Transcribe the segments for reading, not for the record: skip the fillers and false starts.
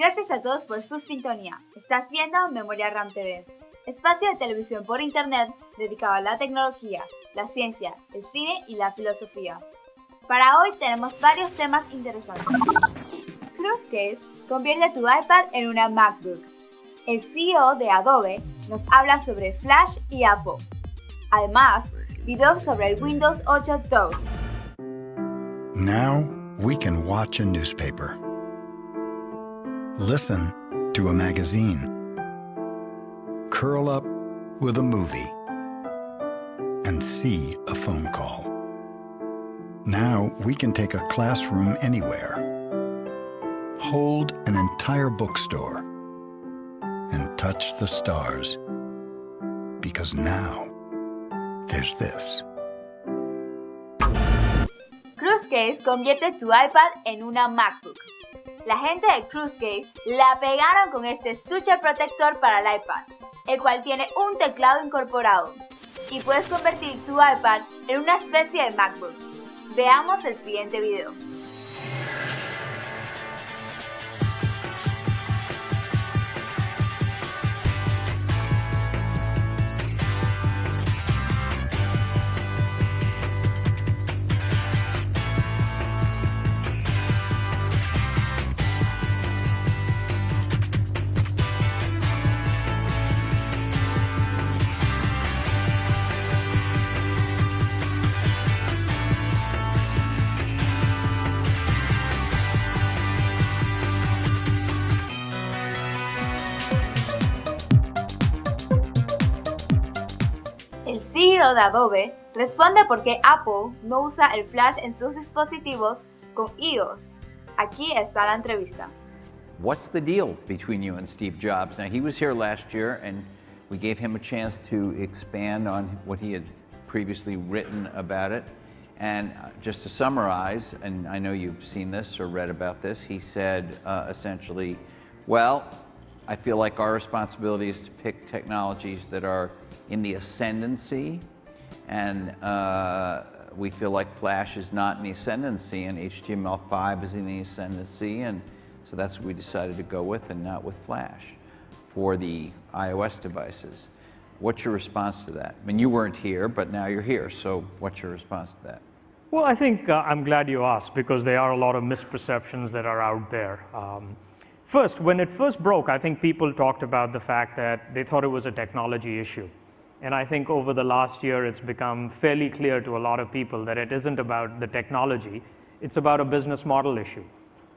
Gracias a todos por su sintonía. Estás viendo Memoria RAM TV, espacio de televisión por internet dedicado a la tecnología, la ciencia, el cine y la filosofía. Para hoy tenemos varios temas interesantes. Cruise convierte tu iPad en una MacBook. El CEO de Adobe nos habla sobre Flash y Apple. Además, videos sobre el Windows 8 Touch. Now we can watch a newspaper, listen to a magazine, curl up with a movie, and see a phone call. Now we can take a classroom anywhere, hold an entire bookstore, and touch the stars. Because now, there's this. Cruise convierte tu iPad en una MacBook. La gente de Cruise la pegaron con este estuche protector para el iPad, el cual tiene un teclado incorporado, y puedes convertir tu iPad en una especie de MacBook. Veamos el siguiente video. El CEO de Adobe responde por qué Apple no usa el Flash en sus dispositivos con iOS. Aquí está la entrevista. What's the deal between you and Steve Jobs? Now, he was here last year, and we gave him a chance to expand on what he had previously written about it. And just to summarize, and I know you've seen this or read about this, he said essentially, well, I feel like our responsibility is to pick technologies that are in the ascendancy, and we feel like Flash is not in the ascendancy, and HTML5 is in the ascendancy, and so that's what we decided to go with, and not with Flash for the iOS devices. What's your response to that? I mean, you weren't here, but now you're here, so what's your response to that? Well, I think I'm glad you asked, because there are a lot of misperceptions that are out there. First, when it first broke, I think people talked about the fact that they thought it was a technology issue. And I think over the last year, it's become fairly clear to a lot of people that it isn't about the technology, it's about a business model issue.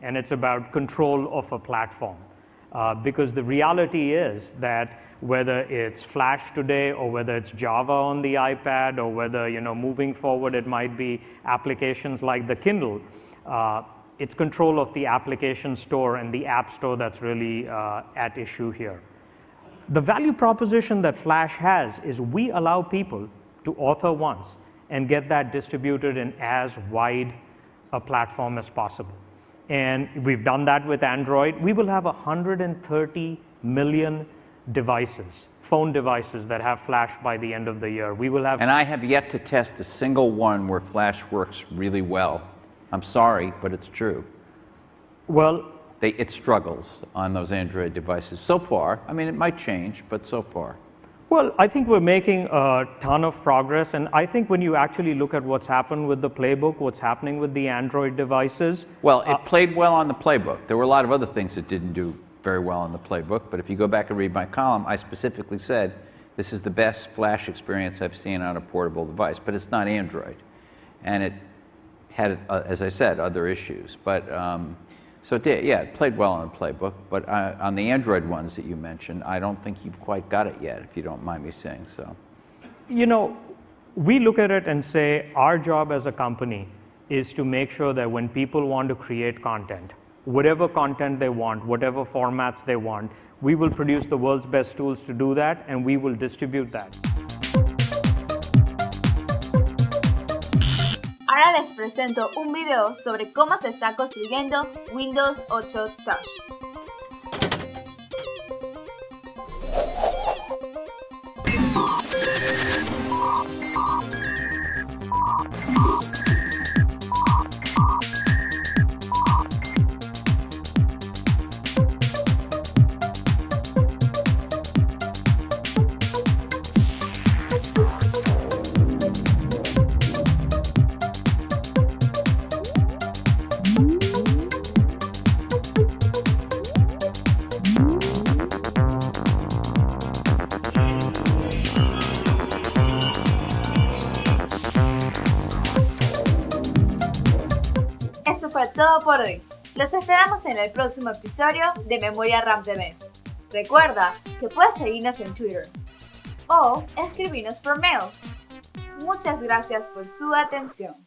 And it's about control of a platform. Because the reality is that whether it's Flash today, or whether it's Java on the iPad, or whether, moving forward it might be applications like the Kindle, it's control of the application store and the app store that's really at issue here. The value proposition that Flash has is we allow people to author once and get that distributed in as wide a platform as possible. And we've done that with Android. We will have 130 million devices, phone devices that have Flash by the end of the year. We will have. And I have yet to test a single one where Flash works really well. I'm sorry, but it's true. Well, it struggles on those Android devices so far. I mean, it might change, but so far. Well, I think we're making a ton of progress, and I think when you actually look at what's happened with the playbook, what's happening with the Android devices. Well, it played well on the playbook. There were a lot of other things that didn't do very well on the playbook, but if you go back and read my column, I specifically said this is the best Flash experience I've seen on a portable device, but it's not Android. And it had, as I said, other issues. But so it did, yeah, it played well on the playbook. But on the Android ones that you mentioned, I don't think you've quite got it yet, if you don't mind me saying so. We look at it and say our job as a company is to make sure that when people want to create content, whatever content they want, whatever formats they want, we will produce the world's best tools to do that, and we will distribute that. Ahora les presento un video sobre cómo se está construyendo Windows 8 Touch. fue todo por hoy. Los esperamos en el próximo episodio de Memoria RAM TV. Recuerda que puedes seguirnos en Twitter o escribirnos por mail. Muchas gracias por su atención.